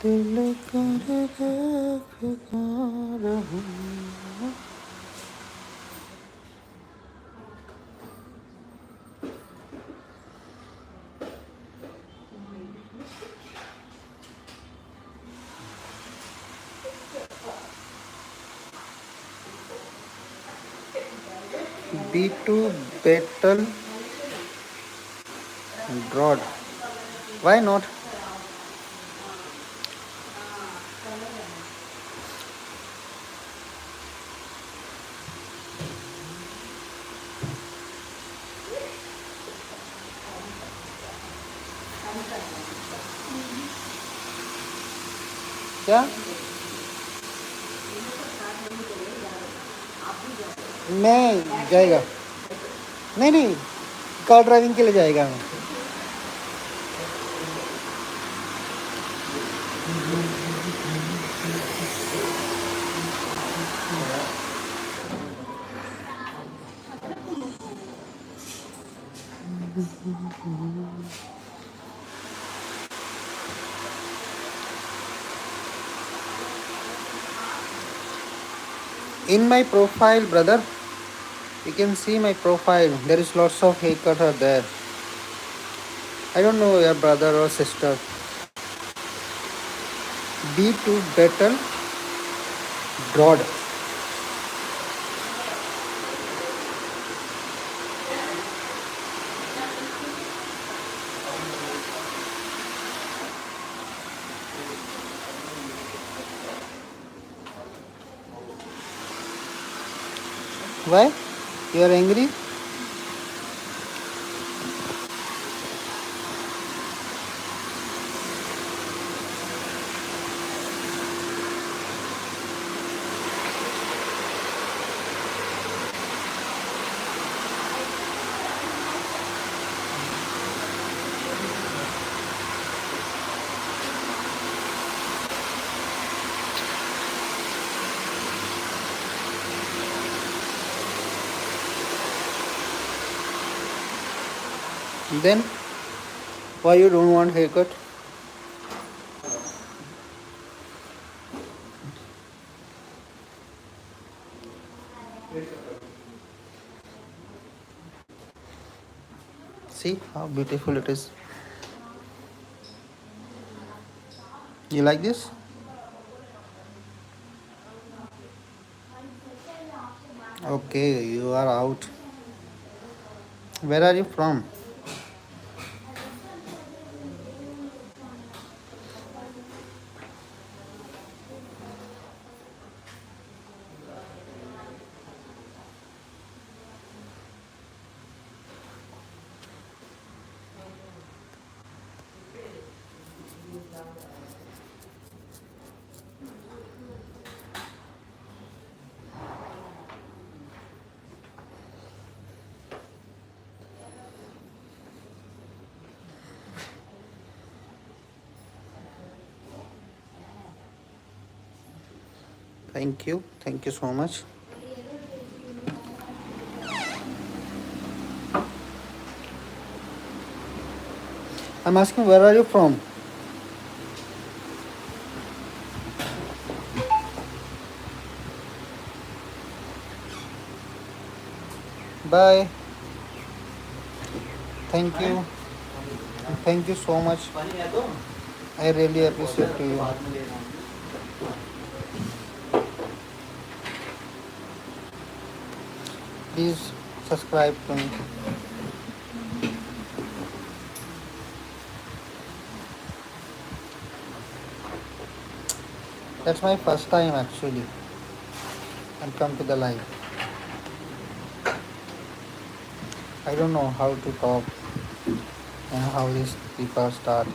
दिल कर पुकार हूँ B2 battle broad. Why not? क्या मैं जाएगा नहीं नहीं कार ड्राइविंग के लिए जाएगा मैं in my profile, brother, you can see my profile. There is lots of haircut are there. I don't know your brother or sister. B2 battle broad. Why? You are angry? Then why you don't want haircut? See how beautiful it is. You like this? Okay, you are out. Where are you from? Thank you so much. I'm asking, where are you from? Bye. Thank you so much. I really appreciate you. Please subscribe to me. That's my first time actually. And come to the live. I don't know how to talk and how these people start.